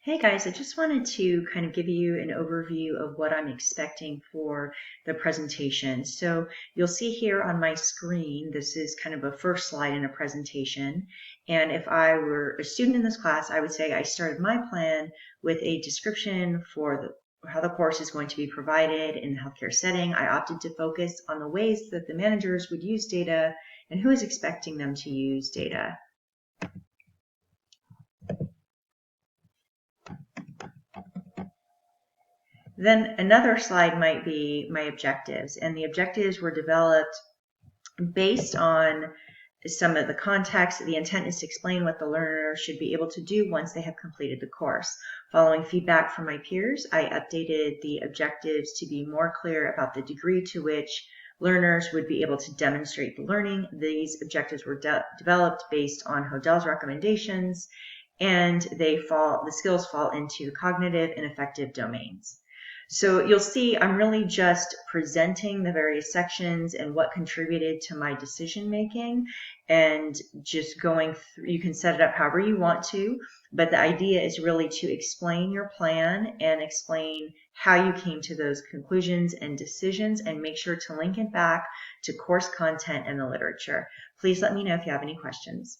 Hey guys, I just wanted to kind of give you an overview of what I'm expecting for the presentation. So you'll see here on my screen, this is kind of a first slide in a presentation. And if I were a student in this class, I would say I started my plan with a description for how the course is going to be provided in the healthcare setting. I opted to focus on the ways that the managers would use data and who is expecting them to use data. Then another slide might be my objectives, and the objectives were developed based on some of the context. The intent is to explain what the learner should be able to do once they have completed the course. Following feedback from my peers, I updated the objectives to be more clear about the degree to which learners would be able to demonstrate the learning. These objectives were developed based on Hodel's recommendations, and the skills fall into cognitive and affective domains. So you'll see I'm really just presenting the various sections and what contributed to my decision making, and just going through. You can set it up however you want to, but the idea is really to explain your plan and explain how you came to those conclusions and decisions, and make sure to link it back to course content and the literature. Please let me know if you have any questions.